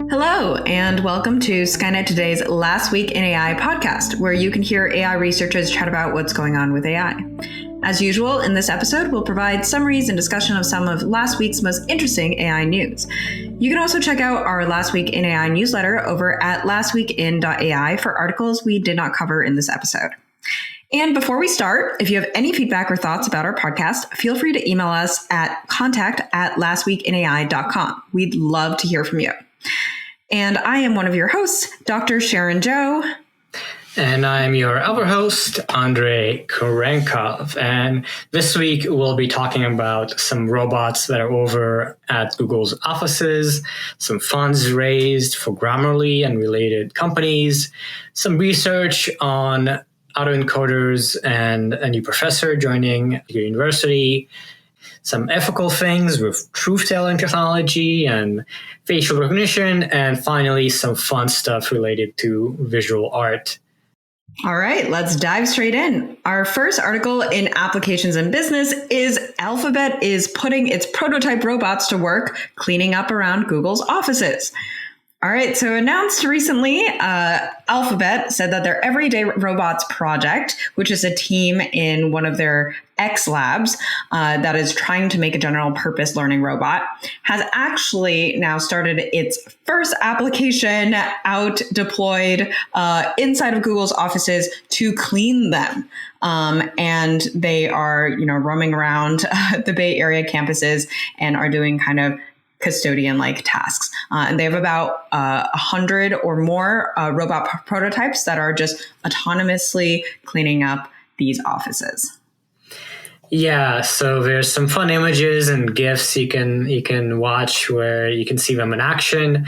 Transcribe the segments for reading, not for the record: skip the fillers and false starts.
Hello, and welcome to Skynet Today's Last Week in AI podcast, where you can hear AI researchers chat about what's going on with AI. As usual, in this episode, we'll provide summaries and discussion of some of last week's most interesting AI news. You can also check out our Last Week in AI newsletter over at lastweekin.ai for articles we did not cover in this episode. And before we start, if you have any feedback or thoughts about our podcast, feel free to email us at contact@lastweekinai.com. We'd love to hear from you. And I am one of your hosts, Dr. Sharon Zhou. And I'm your other host, Andrei Kurenkov. And this week we'll be talking about some robots that are over at Google's offices, some funds raised for Grammarly and related companies, some research on Autoencoders and a new professor joining your university, some ethical things with truth-telling technology and facial recognition, and finally some fun stuff related to visual art. All right, let's dive straight in. Our first article in Applications in Business is Alphabet is putting its prototype robots to work cleaning up around Google's offices. All right, so announced recently, Alphabet said that their Everyday Robots project, which is a team in one of their X labs that is trying to make a general purpose learning robot, has actually now started its first application out deployed inside of Google's offices to clean them. And they are, roaming around the Bay Area campuses and are doing kind of custodian-like tasks. And they have about 100 or more robot prototypes that are just autonomously cleaning up these offices. Yeah, so there's some fun images and GIFs you can watch where you can see them in action.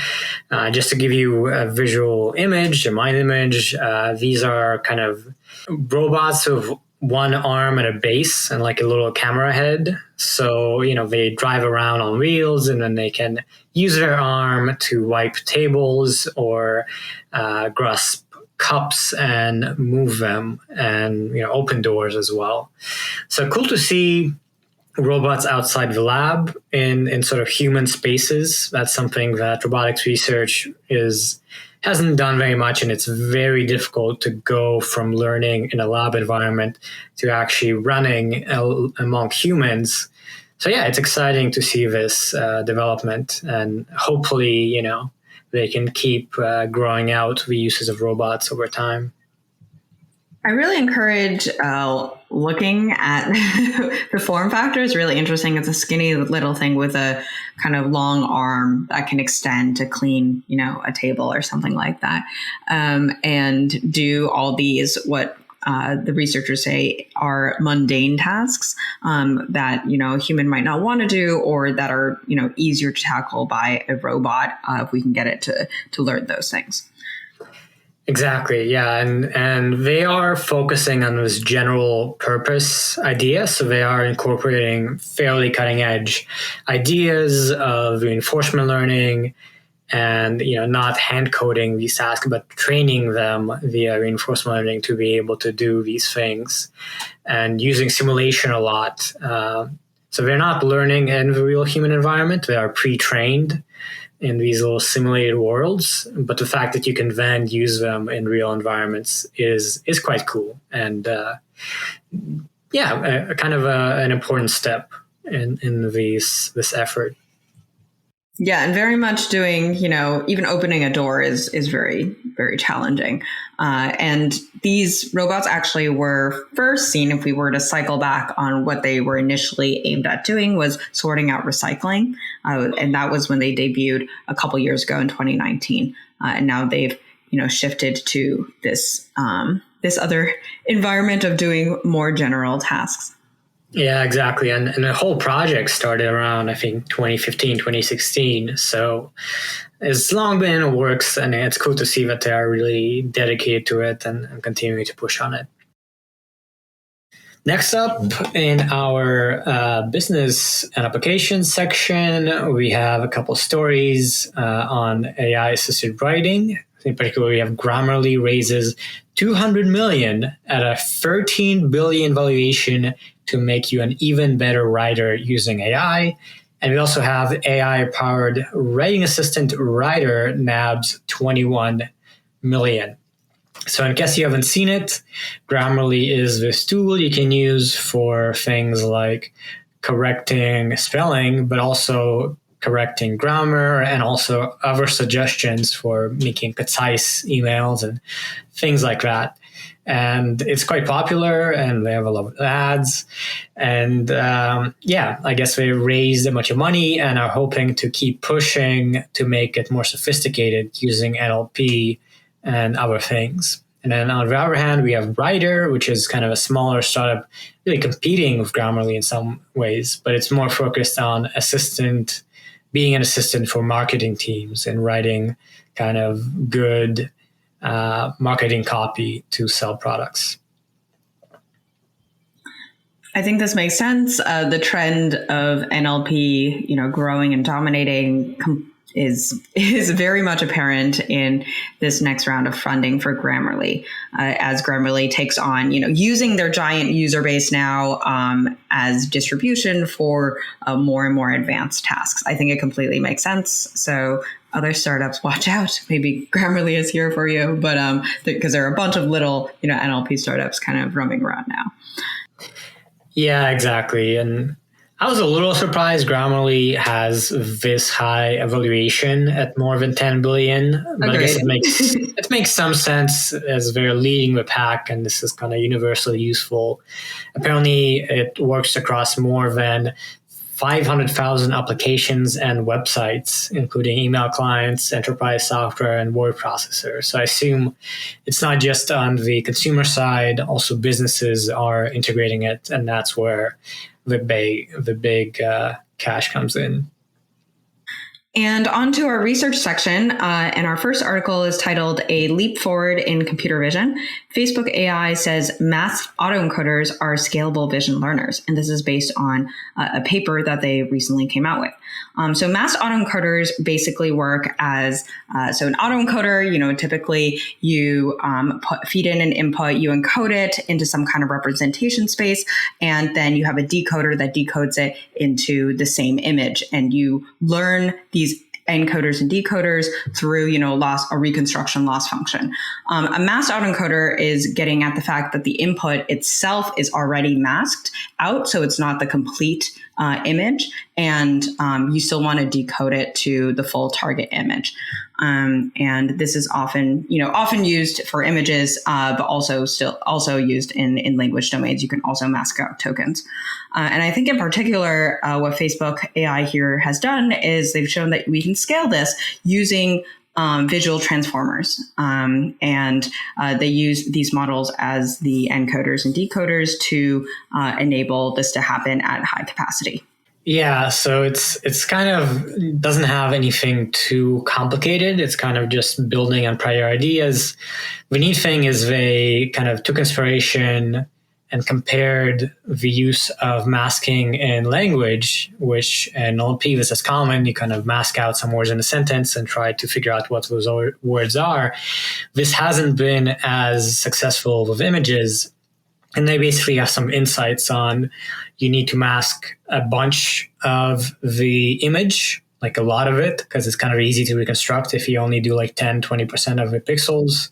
Just to give you a visual image, a mind image, these are kind of robots with one arm at a base and like a little camera head. So, they drive around on wheels and then they can use their arm to wipe tables or grasp cups and move them and, open doors as well. So cool to see robots outside the lab in sort of human spaces. That's something that robotics research hasn't done very much, and it's very difficult to go from learning in a lab environment to actually running among humans. So yeah, it's exciting to see this development, and hopefully, they can keep growing out the uses of robots over time. I really encourage looking at the form factor. Is really interesting. It's a skinny little thing with a kind of long arm that can extend to clean, a table or something like that, and do all these what the researchers say are mundane tasks that a human might not want to do, or that are easier to tackle by a robot if we can get it to learn those things. Exactly, yeah, and they are focusing on this general purpose idea. So they are incorporating fairly cutting edge ideas of reinforcement learning, and not hand coding these tasks, but training them via reinforcement learning to be able to do these things, and using simulation a lot. So they're not learning in the real human environment; they are pre-trained in these little simulated worlds, but the fact that you can then use them in real environments is quite cool, and kind of an important step in this effort. Yeah, and very much doing, even opening a door is very, very challenging. And these robots actually were first seen, if we were to cycle back on what they were initially aimed at doing, was sorting out recycling. And that was when they debuted a couple years ago in 2019. And now they've, shifted to this other environment of doing more general tasks. Yeah, exactly. And the whole project started around, I think, 2015, 2016. So it's long been in the works, and it's cool to see that they are really dedicated to it and continuing to push on it. Next up in our business and applications section, we have a couple stories on AI-assisted writing. In particular, we have Grammarly raises $200 million at a $13 billion valuation to make you an even better writer using AI. And we also have AI-powered writing assistant writer nabs 21 million. So in case you haven't seen it, Grammarly is this tool you can use for things like correcting spelling, but also correcting grammar and also other suggestions for making concise emails and things like that. And it's quite popular, and they have a lot of ads. And I guess they raised a bunch of money and are hoping to keep pushing to make it more sophisticated using NLP and other things. And then on the other hand, we have Writer, which is kind of a smaller startup, really competing with Grammarly in some ways, but it's more focused on being an assistant for marketing teams and writing kind of good marketing copy to sell products. I think this makes sense. The trend of NLP, growing and dominating is very much apparent in this next round of funding for Grammarly, as Grammarly takes on, using their giant user base now as distribution for more and more advanced tasks. I think it completely makes sense. So other startups, watch out. Maybe Grammarly is here for you, but because there are a bunch of little, NLP startups kind of roaming around now. Yeah, exactly. And I was a little surprised Grammarly has this high evaluation at more than 10 billion, but I guess it makes some sense as they're leading the pack, and this is kind of universally useful. Apparently, it works across more than 500,000 applications and websites, including email clients, enterprise software, and word processors. So I assume it's not just on the consumer side, also businesses are integrating it, and that's where the big cash comes in. And on to our research section. And our first article is titled A Leap Forward in Computer Vision. Facebook AI says masked autoencoders are scalable vision learners. And this is based on a paper that they recently came out with. So masked autoencoders basically work as, so an autoencoder, typically you feed in an input, you encode it into some kind of representation space, and then you have a decoder that decodes it into the same image. And you learn these encoders and decoders through, a reconstruction loss function. A masked autoencoder is getting at the fact that the input itself is already masked out, so it's not the complete image, and you still want to decode it to the full target image. And this is often used for images, but also used in language domains. You can also mask out tokens. And I think in particular, what Facebook AI here has done is they've shown that we can scale this using visual transformers. And they use these models as the encoders and decoders to enable this to happen at high capacity. Yeah, so it's kind of doesn't have anything too complicated. It's kind of just building on prior ideas. The neat thing is they kind of took inspiration and compared the use of masking in language, which in NLP this is common. You kind of mask out some words in a sentence and try to figure out what those words are. This hasn't been as successful with images. And they basically have some insights on you need to mask a bunch of the image, like a lot of it, because it's kind of easy to reconstruct if you only do like 10, 20% of the pixels.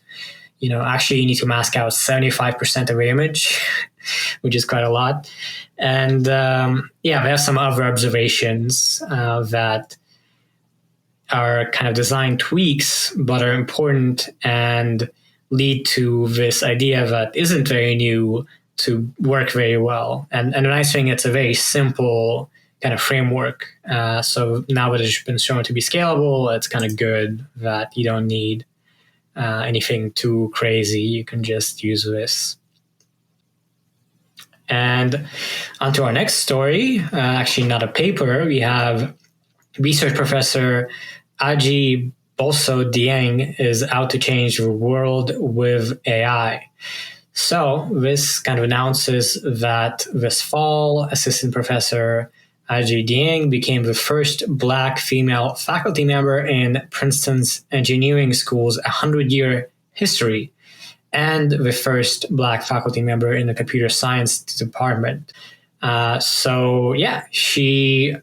Actually you need to mask out 75% of the image, which is quite a lot. And they have some other observations that are kind of design tweaks, but are important and lead to this idea that isn't very new to work very well. And the nice thing, it's a very simple kind of framework. So now that it's been shown to be scalable, it's kind of good that you don't need anything too crazy. You can just use this. And onto our next story, actually not a paper. We have research professor Adji Bousso Dieng is out to change the world with AI. So this kind of announces that this fall, assistant professor Adji Dieng became the first Black female faculty member in Princeton's engineering school's 100-year history, and the first Black faculty member in the computer science department. She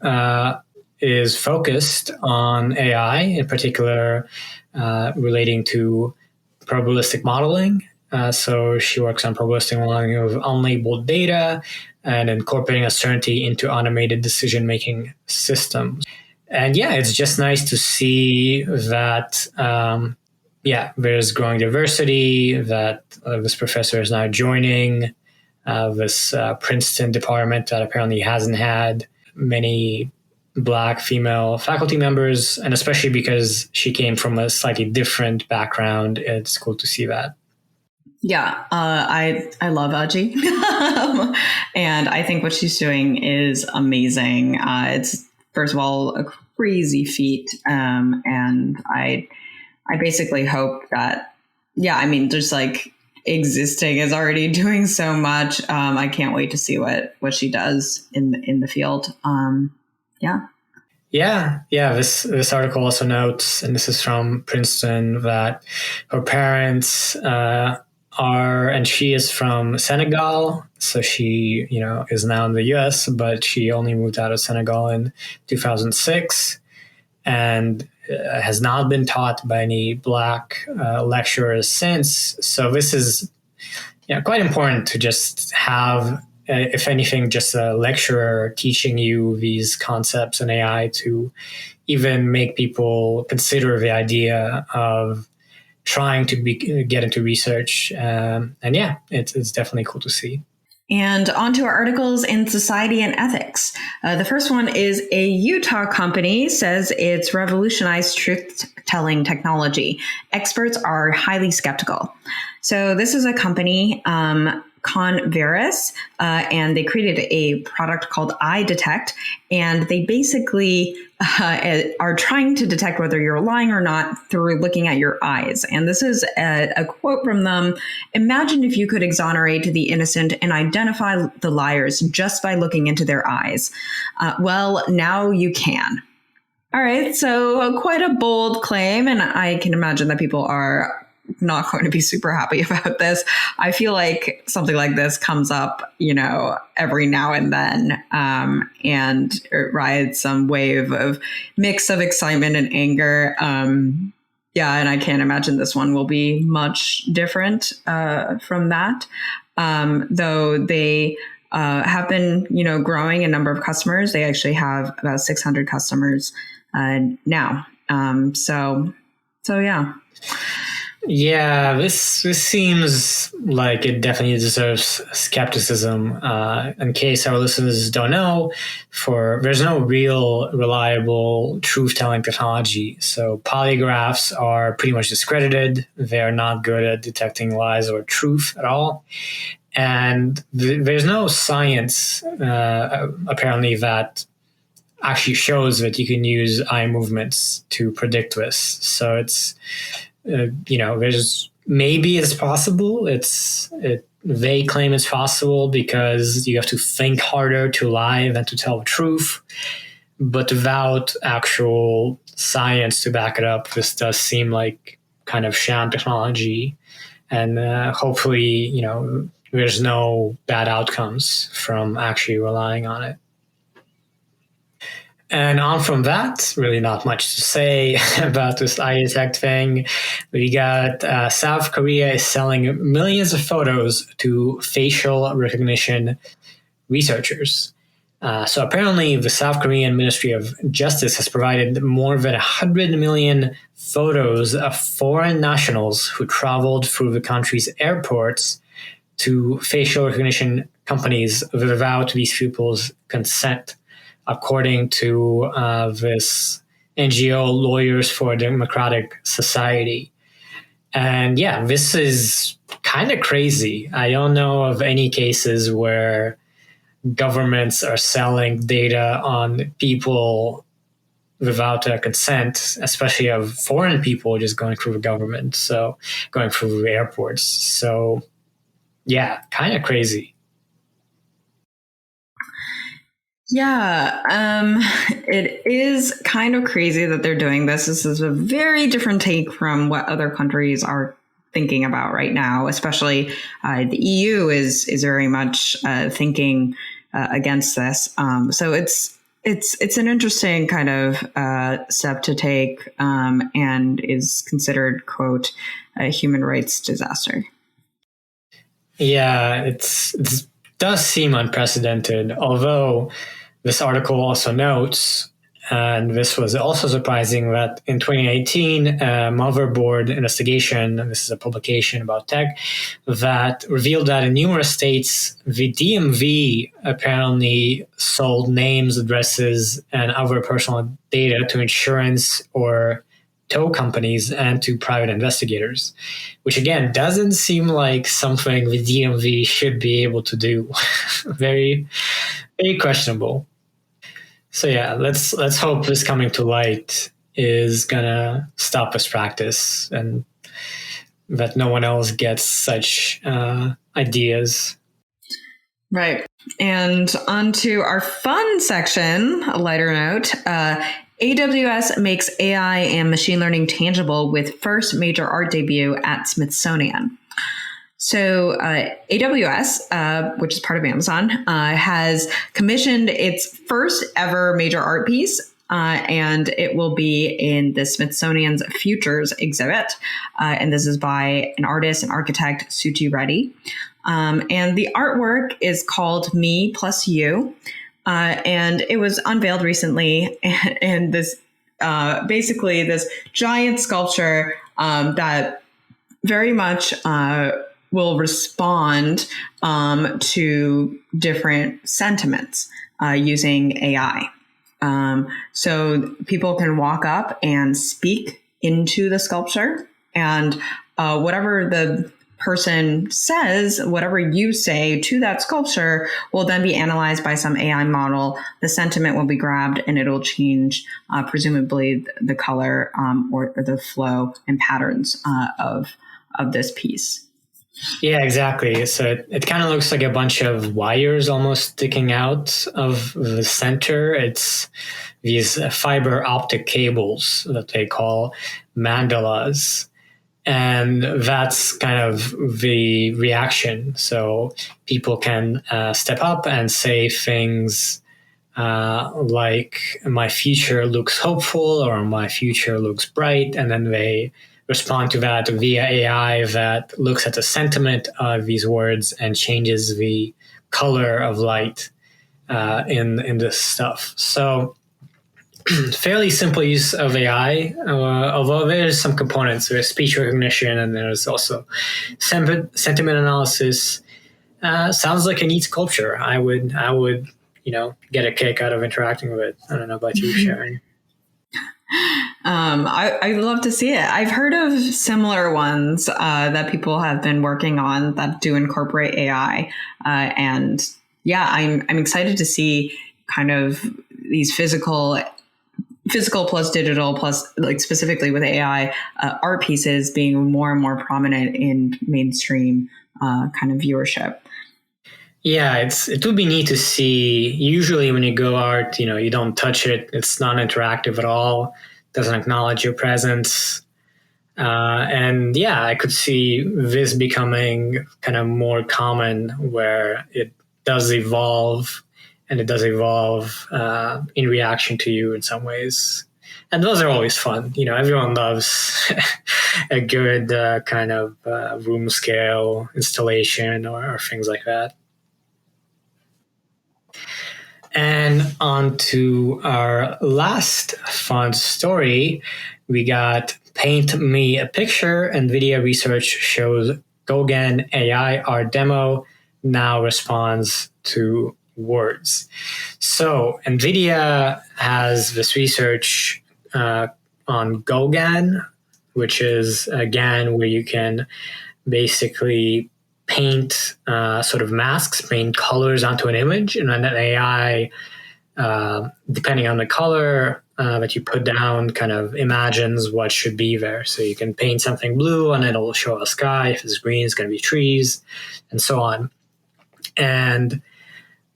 is focused on AI, in particular relating to probabilistic modeling. So she works on probabilistic modeling of unlabeled data and incorporating uncertainty into automated decision-making systems. And yeah, it's just nice to see that, there's growing diversity, that this professor is now joining this Princeton department that apparently hasn't had many Black female faculty members, and especially because she came from a slightly different background, it's cool to see that. Yeah, I love Adji, and I think what she's doing is amazing. It's first of all a crazy feat, and I basically hope that just like existing is already doing so much. I can't wait to see what she does in the field. This article also notes, and this is from Princeton, that her parents and she is from Senegal, so she is now in the US, but she only moved out of Senegal in 2006 and has not been taught by any Black lecturers since. So this is quite important to just have, if anything, just a lecturer teaching you these concepts in AI to even make people consider the idea of trying to get into research. It's definitely cool to see. And on to our articles in society and ethics. The first one is a Utah company says it's revolutionized truth-telling technology. Experts are highly skeptical. So this is a company, Converus, and they created a product called iDetect, and they basically are trying to detect whether you're lying or not through looking at your eyes. And this is a quote from them. Imagine if you could exonerate the innocent and identify the liars just by looking into their eyes. Well, now you can. All right, so quite a bold claim, and I can imagine that people are not going to be super happy about this. I feel like something like this comes up, every now and then, and it rides some wave of mix of excitement and anger. And I can't imagine this one will be much different from that. Though they have been, growing a number of customers. They actually have about 600 customers now. So yeah. Yeah, this seems like it definitely deserves skepticism. In case our listeners don't know, there's no real reliable truth-telling technology. So polygraphs are pretty much discredited. They're not good at detecting lies or truth at all. And there's no science, apparently, that actually shows that you can use eye movements to predict this. So it's there's maybe it's possible. They claim it's possible because you have to think harder to lie than to tell the truth. But without actual science to back it up, this does seem like kind of sham technology. And hopefully, there's no bad outcomes from actually relying on it. And on from that, really not much to say about this iDetect thing. We got South Korea is selling millions of photos to facial recognition researchers. So apparently the South Korean Ministry of Justice has provided more than 100 million photos of foreign nationals who traveled through the country's airports to facial recognition companies without these people's consent, according to this NGO, Lawyers for a Democratic Society. And this is kind of crazy. I don't know of any cases where governments are selling data on people without their consent, especially of foreign people just going through the government, so going through the airports. So kind of crazy. Yeah, it is kind of crazy that they're doing this. This is a very different take from what other countries are thinking about right now, especially the EU is very much thinking against this. So it's it's an interesting kind of step to take, and is considered, quote, a human rights disaster. Yeah, it does seem unprecedented, although this article also notes, and this was also surprising, that in 2018, a motherboard investigation, this is a publication about tech, that revealed that in numerous states, the DMV apparently sold names, addresses, and other personal data to insurance or tow companies and to private investigators, which again doesn't seem like something the DMV should be able to do. Very, very questionable. So yeah, let's hope this coming to light is gonna stop this practice and that no one else gets such ideas. Right. And on to our fun section, a lighter note. AWS makes AI and machine learning tangible with first major art debut at Smithsonian. So AWS, which is part of Amazon, has commissioned its first ever major art piece, and it will be in the Smithsonian's Futures exhibit. And this is by an artist and architect, Suchi Reddy. And the artwork is called Me Plus You. And it was unveiled recently. And this basically this giant sculpture that very much will respond to different sentiments using AI. So people can walk up and speak into the sculpture, and whatever the person says, whatever you say to that sculpture will then be analyzed by some AI model. The sentiment will be grabbed and it'll change, presumably, the color or the flow and patterns of this piece. Yeah, exactly. So it kind of looks like a bunch of wires almost sticking out of the center. It's these fiber optic cables that they call mandalas. And that's kind of the reaction. So people can step up and say things like, my future looks hopeful or my future looks bright. And then they respond to that via AI that looks at the sentiment of these words and changes the color of light in this stuff. So fairly simple use of AI, although there's some components. There's speech recognition and there's also sentiment analysis. Sounds like a neat sculpture. I would, get a kick out of interacting with it. I don't know about you, Sharon. I'd love to see it. I've heard of similar ones that people have been working on that do incorporate AI. And yeah, I'm excited to see kind of these physical plus digital plus, like, specifically with AI, art pieces being more and more prominent in mainstream kind of viewership. Yeah, it would be neat to see. Usually when you go art, you don't touch it. It's not interactive at all. Doesn't acknowledge your presence. And yeah, I could see this becoming kind of more common where it does evolve, and it does evolve in reaction to you in some ways. And those are always fun. Everyone loves a good kind of room scale installation or things like that. And on to our last fun story. We got Paint Me a Picture. NVIDIA research shows GauGAN AI art demo now responds to words. So NVIDIA has this research on GauGAN, which is a GAN where you can basically paint sort of masks, paint colors onto an image, and then an AI, depending on the color that you put down, kind of imagines what should be there. So you can paint something blue and it'll show a sky. If it's green, it's going to be trees, and so on. And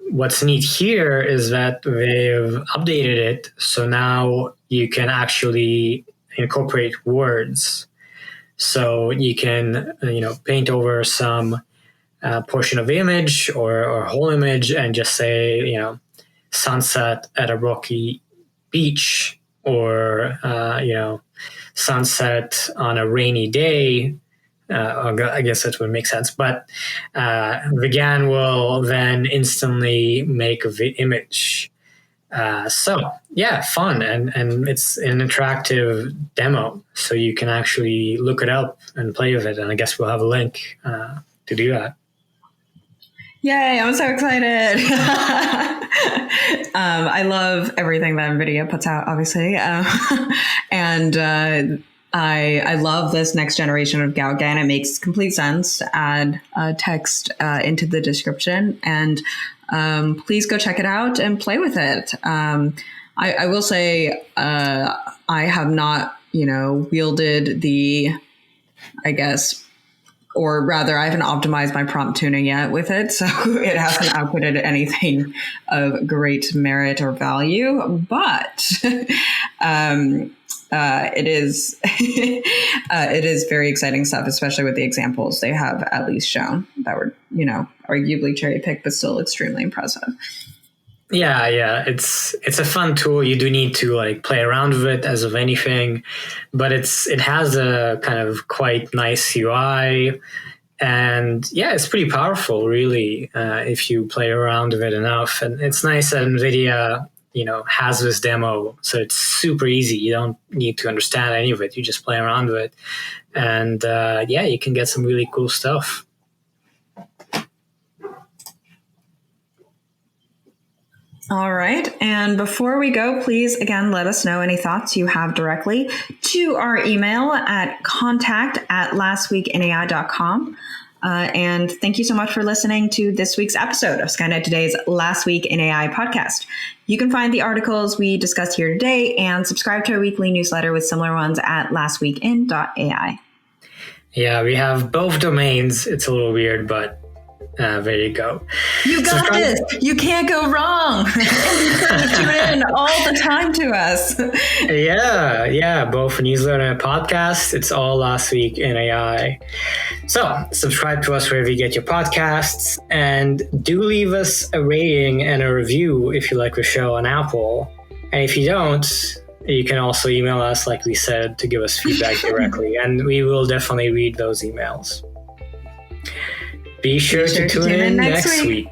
what's neat here is that they've updated it, so now you can actually incorporate words. So you can, paint over some portion of the image or whole image and just say, sunset at a rocky beach, or sunset on a rainy day. I guess that would make sense. But GauGAN will then instantly make the image. So yeah, fun, and it's an interactive demo, so you can actually look it up and play with it. And I guess we'll have a link to do that. Yay, I'm so excited. I love everything that NVIDIA puts out, obviously. And I love this next generation of GauGAN. It makes complete sense to add text into the description. And please go check it out and play with it. I will say I have not, wielded the, I guess, or rather, I haven't optimized my prompt tuning yet with it, so it hasn't outputted anything of great merit or value. But it is it is very exciting stuff, especially with the examples they have at least shown that were, arguably cherry picked, but still extremely impressive. Yeah, it's a fun tool. You do need to play around with it, as of anything, but it has a kind of quite nice UI, and yeah, it's pretty powerful, really, if you play around with it enough. And it's nice that NVIDIA has this demo, so it's super easy. You don't need to understand any of it. You just play around with it, and you can get some really cool stuff. All right. And before we go, please, again, let us know any thoughts you have directly to our email at contact@lastweekinai.com. And thank you so much for listening to this week's episode of Skynet Today's Last Week in AI podcast. You can find the articles we discussed here today and subscribe to our weekly newsletter with similar ones at lastweekin.ai. Yeah, we have both domains. It's a little weird, but there you go. You got this. You can't go wrong. And tune in all the time to us. Yeah. Both newsletter and podcast. It's all Last Week in AI. So subscribe to us wherever you get your podcasts, and do leave us a rating and a review if you like the show on Apple. And if you don't, you can also email us, like we said, to give us feedback directly, and we will definitely read those emails. Be sure to tune in next week.